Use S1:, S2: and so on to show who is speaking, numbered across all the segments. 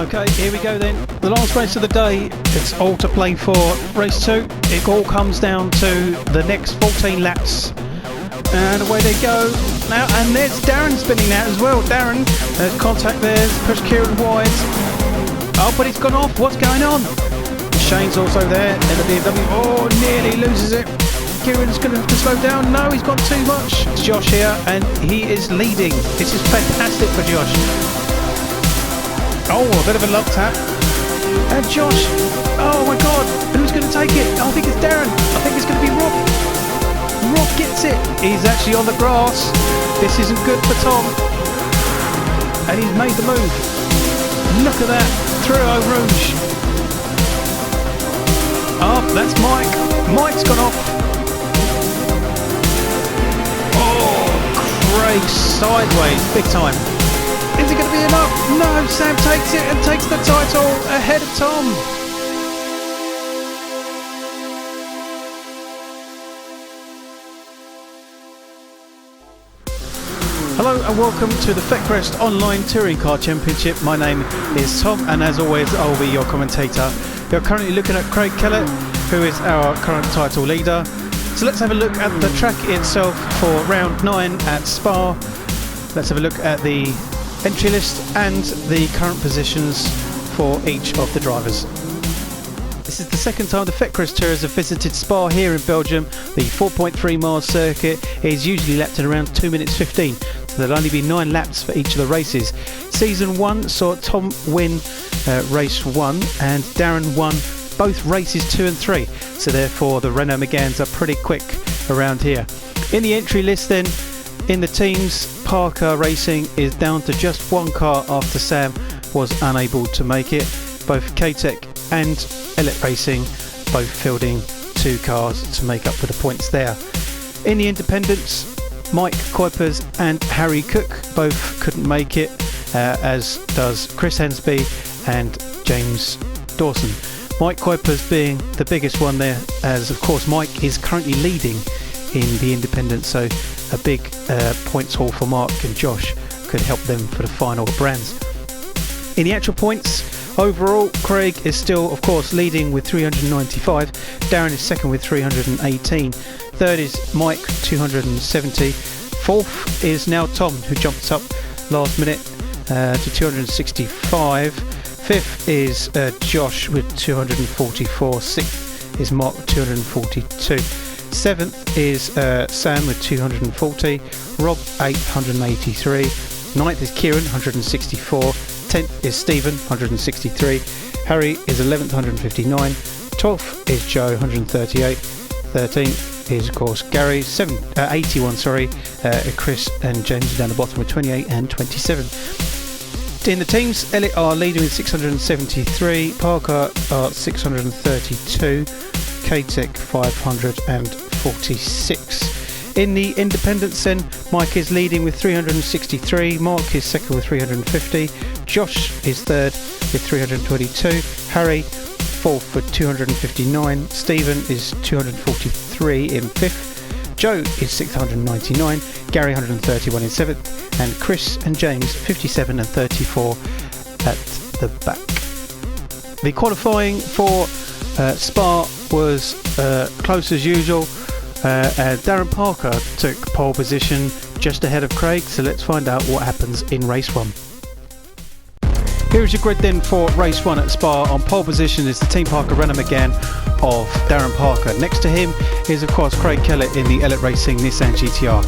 S1: Okay, here we go then. The last race of the day, it's all to play for. Race 2, it all comes down to the next 14 laps. And away they go. Now, and there's Darren spinning out as well. Darren, there's contact there, push Kieran wide. Oh, but he's gone off. What's going on? Shane's also there in the BMW. Oh, nearly loses it. Kieran's going to have to slow down. No, he's gone too much. It's Josh here, and he is leading. This is fantastic for Josh. Oh, a bit of a luck tap. And Josh, oh my God, who's going to take it? I think it's Darren. I think it's going to be Rob. Rob gets it. He's actually on the grass. This isn't good for Tom. And he's made the move. Look at that. Through Eau Rouge. Oh, that's Mike. Mike's gone off. Oh, Craig sideways. Big time. Is it going to be enough? No, Sam takes it and takes the title ahead of Tom. Hello and welcome to the FeckWrest Online Touring Car Championship. My name is Tom and as always I'll be your commentator. You're currently looking at Craig Kellett, who is our current title leader. So let's have a look at the track itself for round 9 at Spa. Let's have a look at the entry list and the current positions for each of the drivers. This is the second time the FeckWrest Tours have visited Spa here in Belgium. The 4.3 mile circuit is usually lapped in around 2 minutes 15, so there'll only be 9 laps for each of the races. Season 1 saw Tom win race 1 and Darren won both races 2 and 3, so therefore the Renault Meganes are pretty quick around here. In the entry list then, in the teams, Parker Racing is down to just one car after Sam was unable to make it. Both K-Tech and Elite Racing both fielding 2 cars to make up for the points there. In the independents, Mike Kuipers and Harry Cook both couldn't make it, as does Chris Hensby and James Dawson. Mike Kuipers being the biggest one there, as of course Mike is currently leading in the independent, so a big points haul for Mark and Josh could help them for the final brands. In the actual points, overall Craig is still of course leading with 395, Darren is second with 318, third is Mike 270, fourth is now Tom, who jumped up last minute to 265, fifth is Josh with 244, sixth is Mark with 242, 7th is Sam with 240, Rob 883, 9th is Kieran 164, 10th is Stephen 163, Harry is 11th 159, 12th is Joe 138, 13th is of course Gary 81, Chris and James are down the bottom with 28 and 27. In the teams, Elliot are leading with 673, Parker are 632, K-Tech 546. In the independents then, Mike is leading with 363, Mark is second with 350, Josh is third with 322, Harry fourth with 259, Stephen is 243 in fifth, Joe is 699, Gary 131 in seventh, and Chris and James 57 and 34 at the back. The qualifying for Spa was close as usual. Darren Parker took pole position just ahead of Craig, so let's find out what happens in race 1. Here's your grid then for race 1 at Spa. On pole position is the Team Parker Renault Megane of Darren Parker. Next to him is of course Craig Kellett in the Elite Racing Nissan GTR.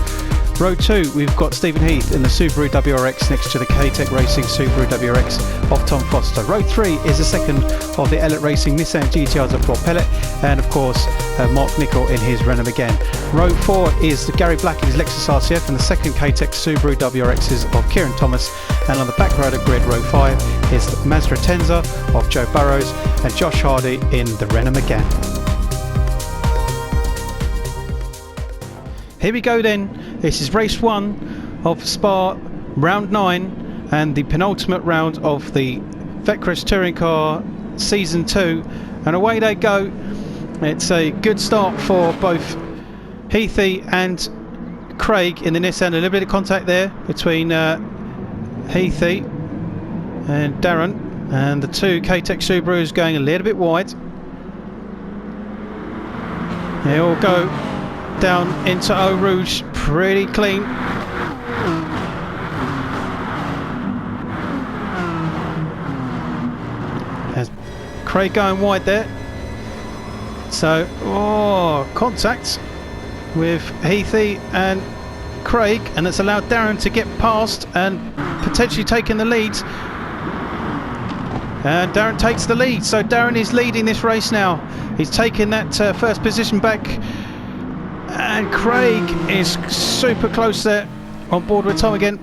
S1: Row 2, we've got Stephen Heath in the Subaru WRX next to the K-Tech Racing Subaru WRX of Tom Foster. Row 3 is the second of the Elite Racing Nissan GTRs of Rob Pellet, and of course Mark Nicol in his Renault Megane. Row 4 is the Gary Black in his Lexus RCF and the second K-Tech Subaru WRXs of Kieran Thomas, and on the back row of the grid, row 5 is the Mazda Tenza of Joe Burrows and Josh Hardy in the Renault Megane. Here we go then. This is race 1 of Spa, round 9, and the penultimate round of the FeckWrest Touring Car Season 2, and away they go. It's a good start for both Heathy and Craig in the Nissan. A little bit of contact there between Heathy and Darren, And the two K-Tech Subarus going a little bit wide. They all go down into Eau Rouge pretty clean. There's Craig going wide there. So, contact with Heathy and Craig, and it's allowed Darren to get past and potentially taking the lead. And Darren takes the lead, so Darren is leading this race now. He's taken that first position back, and Craig is super close there, on board with Tom again.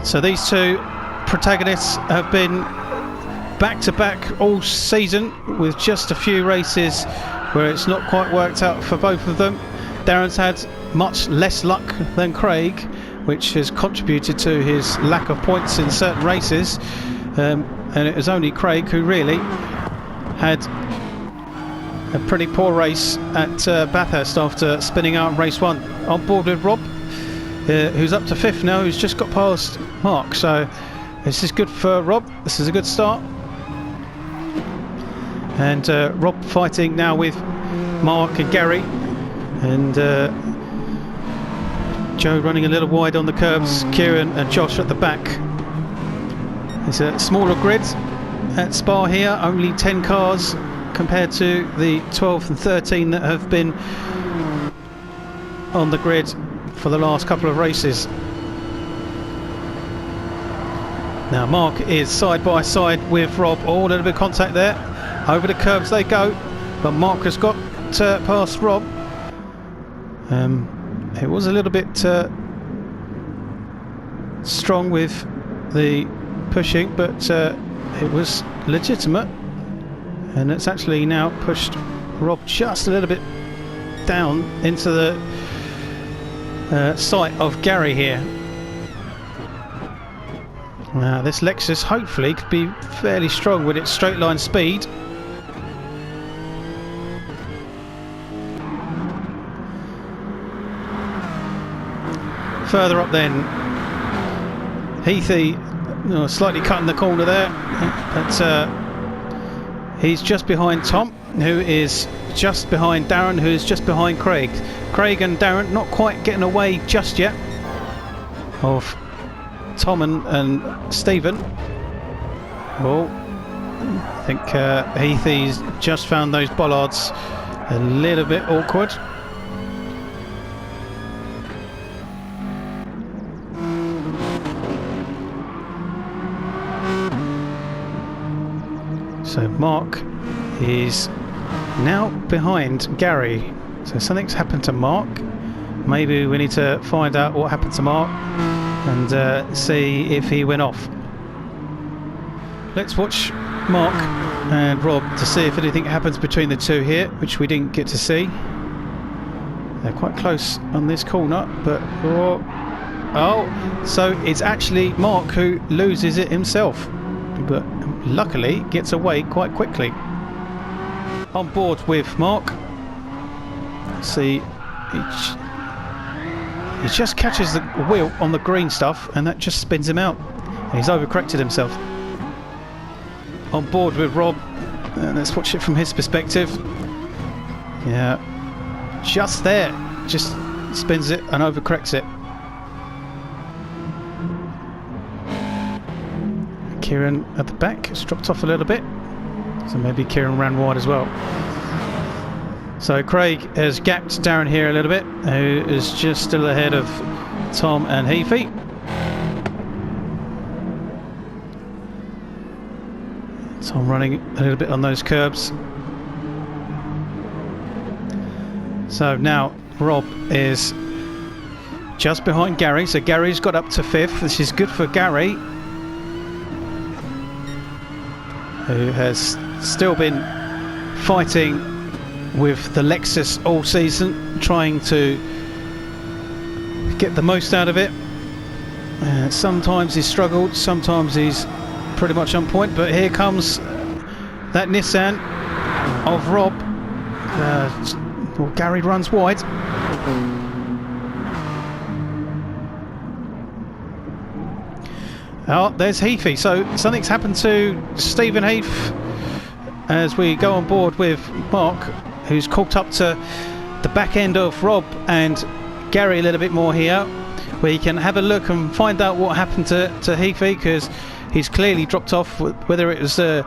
S1: So these two protagonists have been back-to-back all season, with just a few races where it's not quite worked out for both of them. Darren's had much less luck than Craig, which has contributed to his lack of points in certain races, and it was only Craig who really had a pretty poor race at Bathurst after spinning out in race 1. On board with Rob, who's up to 5th now, who's just got past Mark, so this is good for Rob. This is a good start. And Rob fighting now with Mark and Gary, and Joe running a little wide on the curbs, Kieran and Josh at the back. It's a smaller grid at Spa here, only 10 cars compared to the 12 and 13 that have been on the grid for the last couple of races. Now Mark is side by side with Rob. A little bit of contact there. Over the curbs they go, but Mark has got past Rob. It was a little bit strong with the pushing, but it was legitimate, and it's actually now pushed Rob just a little bit down into the sight of Gary here. Now this Lexus hopefully could be fairly strong with its straight line speed. Further up then, Heathy slightly cutting the corner there, but he's just behind Tom, who is just behind Darren, who is just behind Craig. Craig and Darren not quite getting away just yet of Tom and Stephen. Well, I think Heathy's just found those bollards a little bit awkward. So Mark is now behind Gary. So something's happened to Mark. Maybe we need to find out what happened to Mark and see if he went off. Let's watch Mark and Rob to see if anything happens between the two here, which we didn't get to see. They're quite close on this corner, but so it's actually Mark who loses it himself, but luckily gets away quite quickly. On board with Mark. See, he just catches the wheel on the green stuff and that just spins him out. He's overcorrected himself. On board with Rob, and let's watch it from his perspective. Yeah, just there, just spins it and overcorrects it. Kieran at the back has dropped off a little bit, so maybe Kieran ran wide as well. So Craig has gapped Darren here a little bit, who is just still ahead of Tom and Heafy. Tom running a little bit on those curbs. So now Rob is just behind Gary, so Gary's got up to 5th. This is good for Gary, who has still been fighting with the Lexus all season, trying to get the most out of it. Sometimes he's struggled, sometimes he's pretty much on point, but here comes that Nissan of Rob. Well, Gary runs wide. Oh, there's Heathy. So something's happened to Stephen Heath as we go on board with Mark, who's caught up to the back end of Rob and Gary a little bit more here. We can have a look and find out what happened to Heathy, because he's clearly dropped off. Whether it was an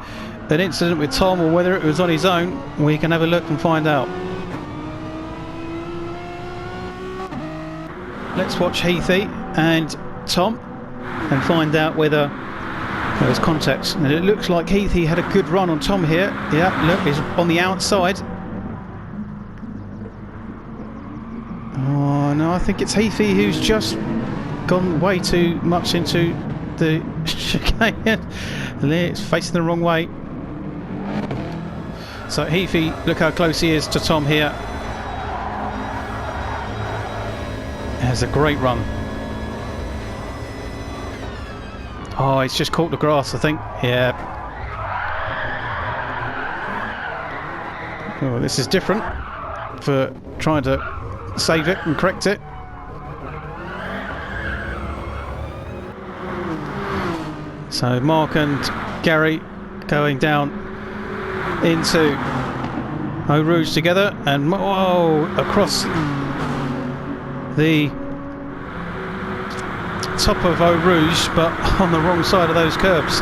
S1: incident with Tom or whether it was on his own, we can have a look and find out. Let's watch Heathy and Tom and find out whether there was contact. And it looks like Heathy had a good run on Tom here. Yeah, look, he's on the outside. Oh no, I think it's Heathy who's just gone way too much into the chicane. It's facing the wrong way. So Heathy, look how close he is to Tom here. Has a great run. Oh, he's just caught the grass, I think. Yeah. Oh, this is different for trying to save it and correct it. So Mark and Gary going down into Eau Rouge together, and whoa, across the top of Eau Rouge, but on the wrong side of those curbs.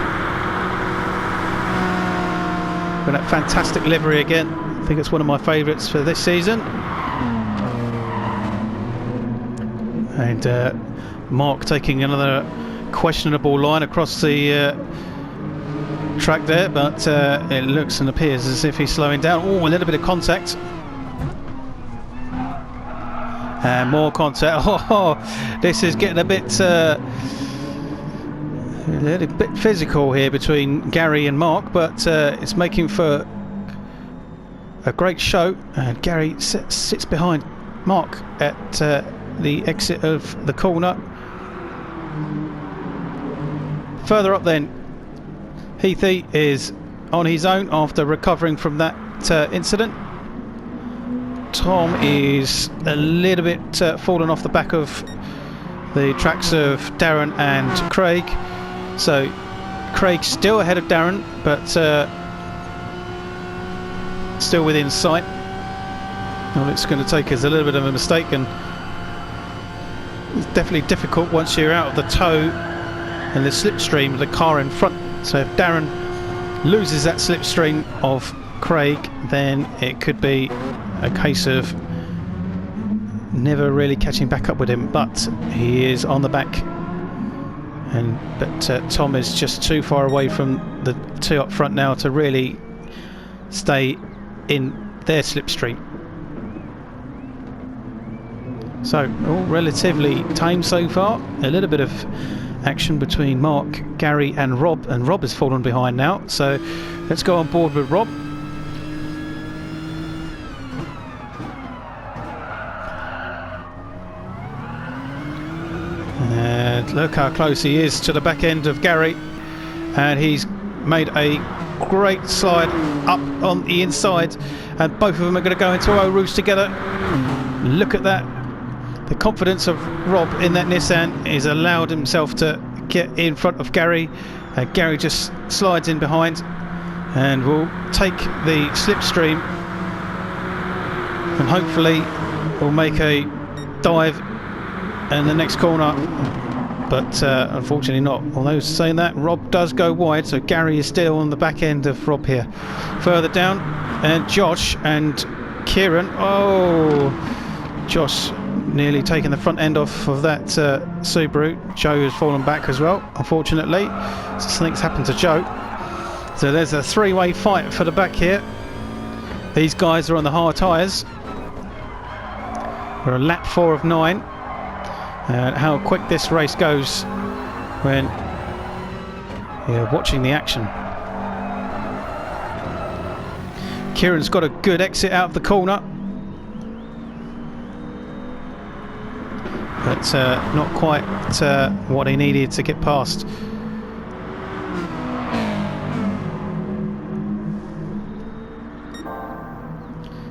S1: With that fantastic livery again. I think it's one of my favourites for this season. And Mark taking another questionable line across the track there, but it looks and appears as if he's slowing down. Oh, a little bit of contact. And more contact. Oh, this is getting a little bit physical here between Gary and Mark, but it's making for a great show. And Gary sits behind Mark at the exit of the corner. Further up then, Heathy is on his own after recovering from that incident. Tom is a little bit fallen off the back of the tracks of Darren and Craig. So Craig's still ahead of Darren, but still within sight. All it's going to take is a little bit of a mistake, and it's definitely difficult once you're out of the tow and the slipstream of the car in front. So if Darren loses that slipstream of Craig, then it could be a case of never really catching back up with him, but he is on the back, but Tom is just too far away from the two up front now to really stay in their slipstream. So all relatively tame so far. A little bit of action between Mark, Gary and Rob has fallen behind now, so let's go on board with Rob. And look how close he is to the back end of Gary, and he's made a great slide up on the inside, and both of them are going to go into Eau Rouge together. Look at that. The confidence of Rob in that Nissan has allowed himself to get in front of Gary. Gary just slides in behind and will take the slipstream, and hopefully will make a dive in the next corner, but unfortunately not. Although saying that, Rob does go wide, so Gary is still on the back end of Rob here. Further down, and Josh and Kieran. Oh, Josh nearly taking the front end off of that Subaru. Joe has fallen back as well, unfortunately. So something's happened to Joe. So there's a three-way fight for the back here. These guys are on the hard tyres. We're on lap 4 of 9. How quick this race goes when you're watching the action. Kieran's got a good exit out of the corner, but not quite what he needed to get past.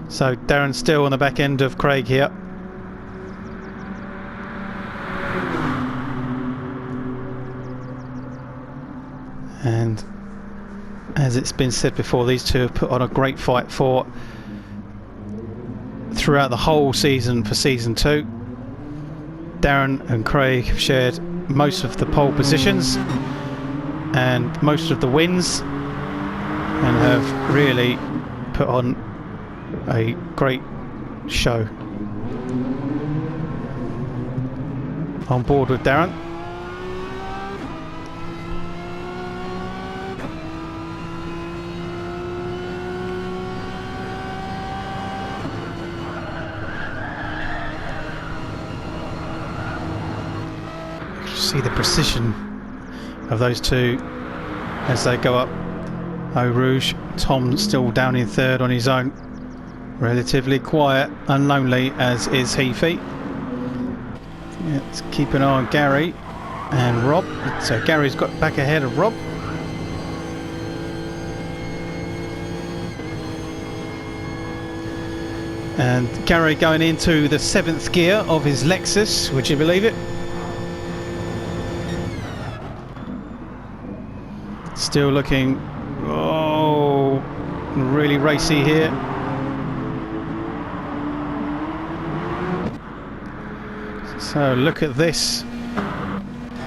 S1: So Darren's still on the back end of Craig here. And as it's been said before, these two have put on a great fight for throughout the whole season for season 2. Darren and Craig have shared most of the pole positions and most of the wins, and have really put on a great show. On board with Darren. See the precision of those two as they go up Eau Rouge. Tom still down in third on his own, relatively quiet and lonely, as is Heafy. Let's keep an eye on Gary and Rob. So Gary's got back ahead of Rob. And Gary going into the 7th gear of his Lexus, would you believe it? Still looking, oh, really racy here. So look at this.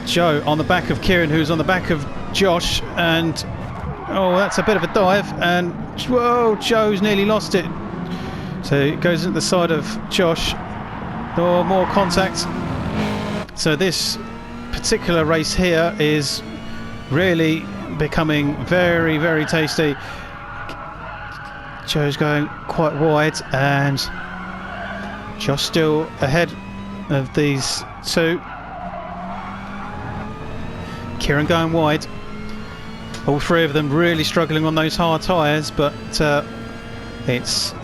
S1: Joe on the back of Kieran, who's on the back of Josh, and oh, that's a bit of a dive, and whoa, Joe's nearly lost it. So it goes into the side of Josh. Oh, more contact. So this particular race here is really becoming very, very tasty. Joe's going quite wide, and Josh still ahead of these two. Kieran going wide. All three of them really struggling on those hard tyres, but it's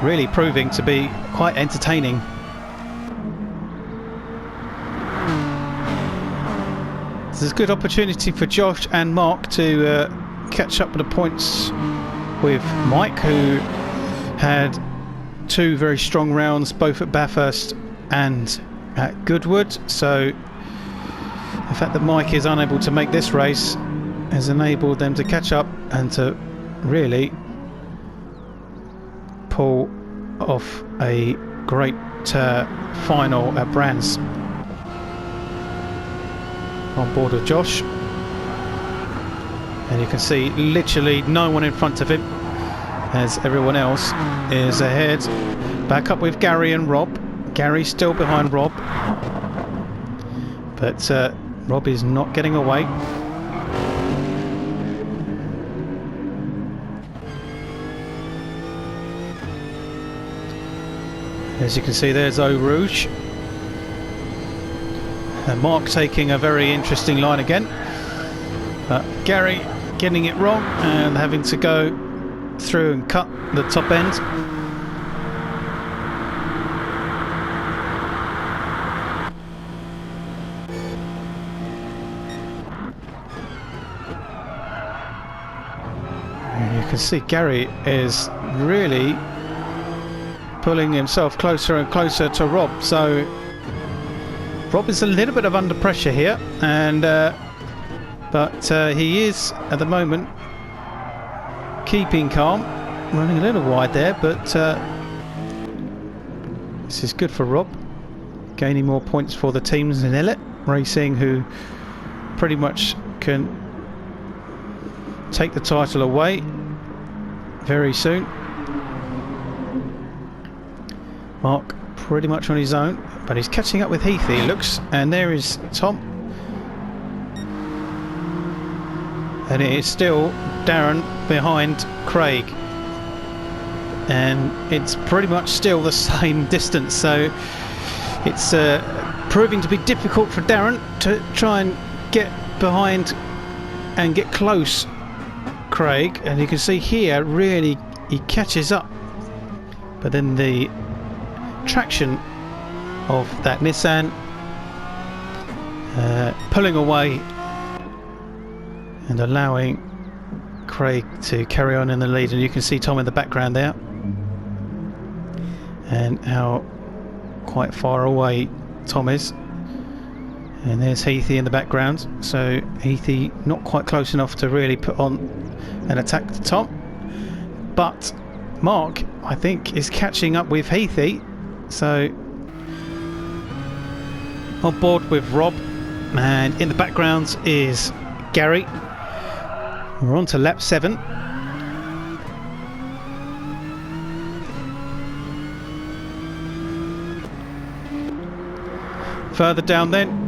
S1: really proving to be quite entertaining. There's a good opportunity for Josh and Mark to catch up with the points with Mike, who had 2 very strong rounds, both at Bathurst and at Goodwood. So the fact that Mike is unable to make this race has enabled them to catch up and to really pull off a great final at Brands. On board with Josh, and you can see literally no one in front of him as everyone else is ahead. Back up with Gary and Rob. Gary still behind Rob, but Rob is not getting away. As you can see, there's Eau Rouge. And Mark taking a very interesting line again, but Gary getting it wrong and having to go through and cut the top end. And you can see Gary is really pulling himself closer and closer to Rob. So Rob is a little bit of under pressure here, and but he is at the moment keeping calm, running a little wide there, but this is good for Rob, gaining more points for the teams in Elliott Racing, who pretty much can take the title away very soon. Mark pretty much on his own, but he's catching up with Heathy, it looks, and there is Tom, and it is still Darren behind Craig, and it's pretty much still the same distance. So it's proving to be difficult for Darren to try and get behind and get close Craig, and you can see here really he catches up, but then the traction of that Nissan pulling away and allowing Craig to carry on in the lead. And you can see Tom in the background there, and how quite far away Tom is, And there's Heathy in the background, so Heathy not quite close enough to really put on an attack to Tom. But Mark, I think, is catching up with Heathy, so on board with Rob, and in the background is Gary. We're on to lap 7. Further down then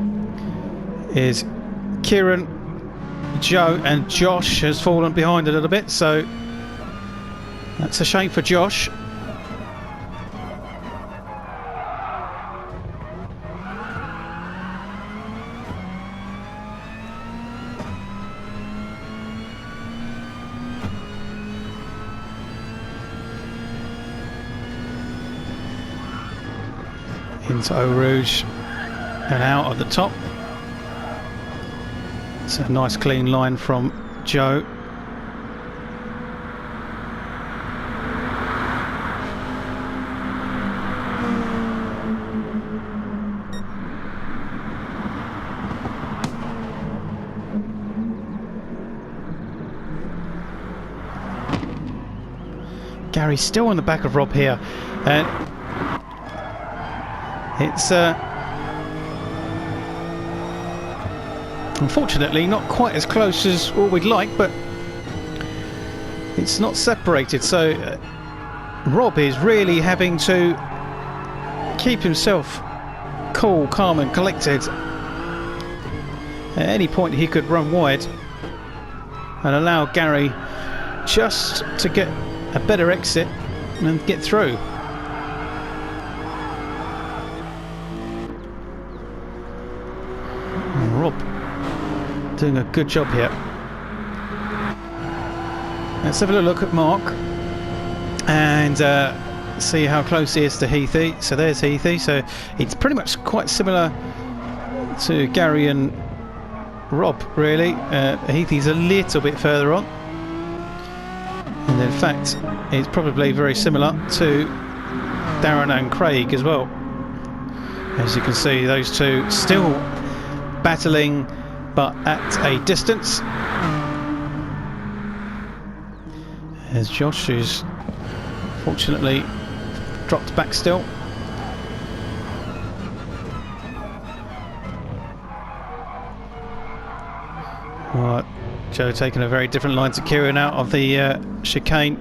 S1: is Kieran, Joe, and Josh has fallen behind a little bit, so that's a shame for Josh. Into Eau Rouge and out of the top. It's a nice clean line from Joe. Gary's still on the back of Rob here, and it's unfortunately not quite as close as what we'd like, but it's not separated, so Rob is really having to keep himself cool, calm and collected. At any point he could run wide and allow Gary just to get a better exit and get through. And Rob doing a good job here. Let's have a look at Mark and see how close he is to Heathy. So there's Heathy, so it's pretty much quite similar to Gary and Rob, really. Heathy's a little bit further on, and in fact it's probably very similar to Darren and Craig as well. As you can see, those two still battling, but at a distance. There's Josh, who's fortunately dropped back still. Right, Joe taking a very different line to Kieran out of the chicane.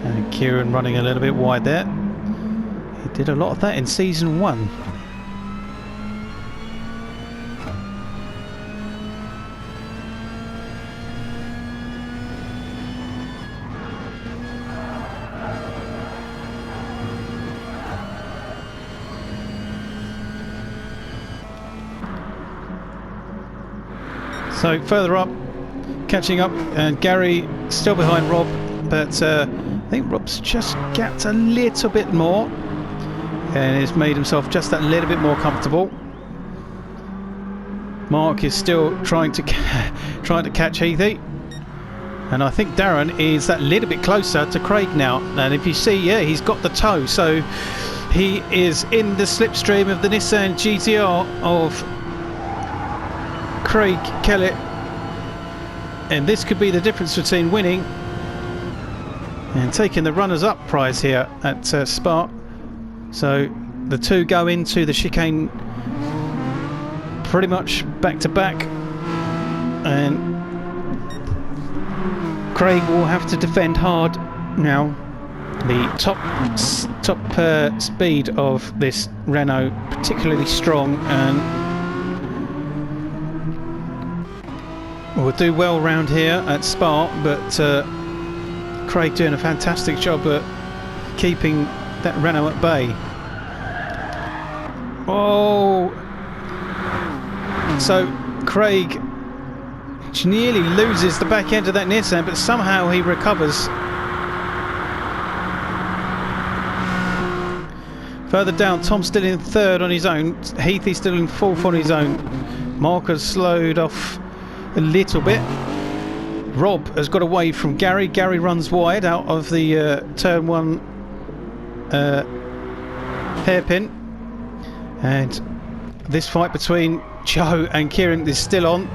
S1: And Kieran running a little bit wide there. He did a lot of that in season 1. So further up, catching up, and Gary still behind Rob, but I think Rob's just gapped a little bit more and has made himself just that little bit more comfortable. Mark is still trying to catch Heathy, and I think Darren is that little bit closer to Craig now. And if you see, yeah, he's got the toe, so he is in the slipstream of the Nissan GTR of Craig Kellett, and this could be the difference between winning and taking the runners-up prize here at Spa. So the two go into the chicane pretty much back to back, and Craig will have to defend hard now. The top speed of this Renault particularly strong, and will do well round here at Spa, but Craig doing a fantastic job at keeping that Renault at bay. Oh, so Craig nearly loses the back end of that Nissan, but somehow he recovers. Further down, Tom's still in third on his own. Heathy's still in fourth on his own. Mark has slowed off a little bit. Rob has got away from Gary. Gary runs wide out of the turn 1 hairpin, and this fight between Joe and Kieran is still on.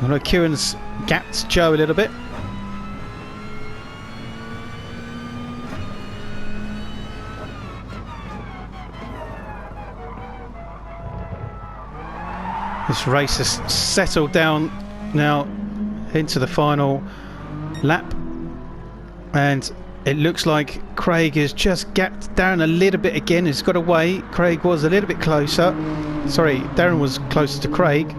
S1: I know Kieran's gapped Joe a little bit. This race has settled down now into the final lap, and it looks like Craig has just gapped Darren a little bit again. He's got away. Craig was a little bit closer. Sorry, Darren was closer to Craig.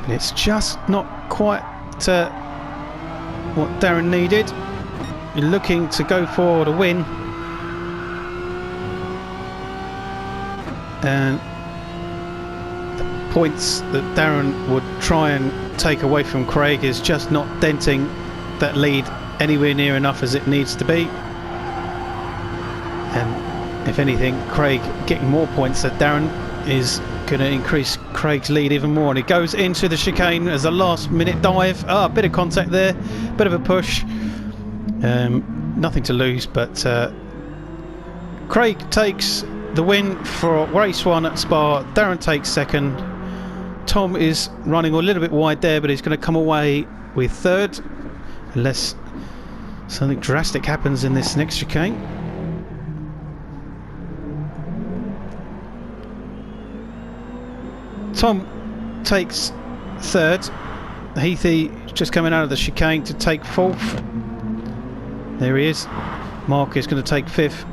S1: And it's just not quite what Darren needed. You're looking to go for the win. And the points that Darren would try and take away from Craig is just not denting that lead anywhere near enough as it needs to be. And if anything, Craig getting more points than Darren is going to increase Craig's lead even more. And he goes into the chicane as a last minute dive. A bit of contact there, bit of a push. Nothing to lose, but Craig takes the win for race 1 at Spa. Darren takes second. Tom is running a little bit wide there, but he's going to come away with third unless something drastic happens in this next chicane. Tom takes third. Heathy just coming out of the chicane to take fourth. There he is. Mark is going to take fifth,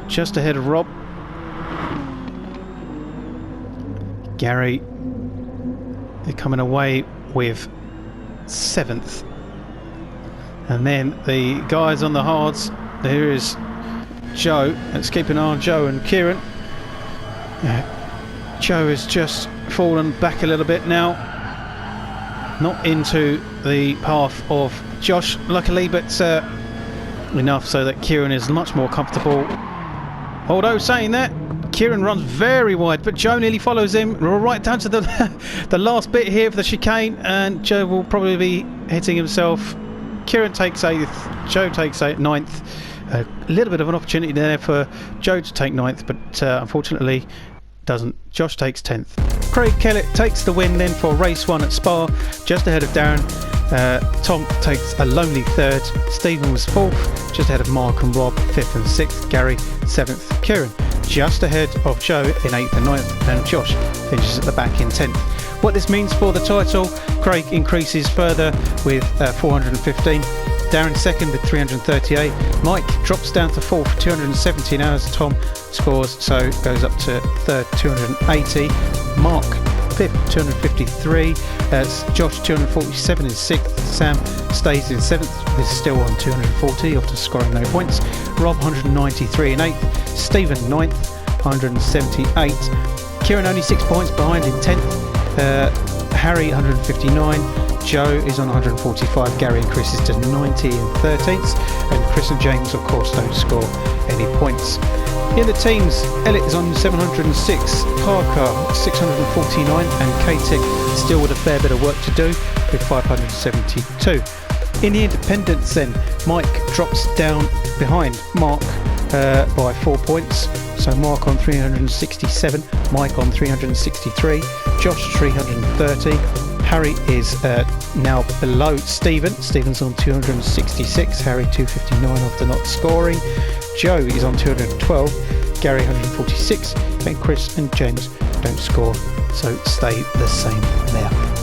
S1: just ahead of Rob. Gary, they're coming away with 7th. And then the guys on the hards, there is Joe. Let's keep an eye on Joe and Kieran. Joe has just fallen back a little bit now, not into the path of Josh luckily, but enough so that Kieran is much more comfortable. Although saying that, Kieran runs very wide, but Joe nearly follows him right down to the last bit here of the chicane, and Joe will probably be hitting himself. Kieran takes 8th, Joe takes 9th. A little bit of an opportunity there for Joe to take 9th, but unfortunately doesn't. Josh takes 10th. Craig Kellett takes the win then for race 1 at Spa, just ahead of Darren. Tom takes a lonely 3rd. Stephen was 4th, just ahead of Mark and Rob, 5th and 6th. Gary 7th. Kieran just ahead of Joe in 8th and 9th, and Josh finishes at the back in 10th. What this means for the title: Craig increases further with 415. Darren second with 338. Mike drops down to 4th, 217 hours. Tom scores, so goes up to 3rd, 280. Mark 5th, 253. Josh 247 in 6th. Sam stays in 7th, is still on 240 after scoring no points. Rob 193 in 8th. Stephen 9th, 178. Kieran only 6 points behind in 10th. Harry 159. Joe is on 145. Gary increases to 90 in 13th. And Chris and James, of course, don't score any points. In the teams, Elliot is on 706, Parker 649, and K-Tech still with a fair bit of work to do with 572. In the independents then, Mike drops down behind Mark by 4 points. So Mark on 367, Mike on 363, Josh 330. Harry is now below Stephen. Stephen's on 266, Harry 259 after not scoring. Joe is on 212, Gary 146, and Chris and James don't score, so stay the same there.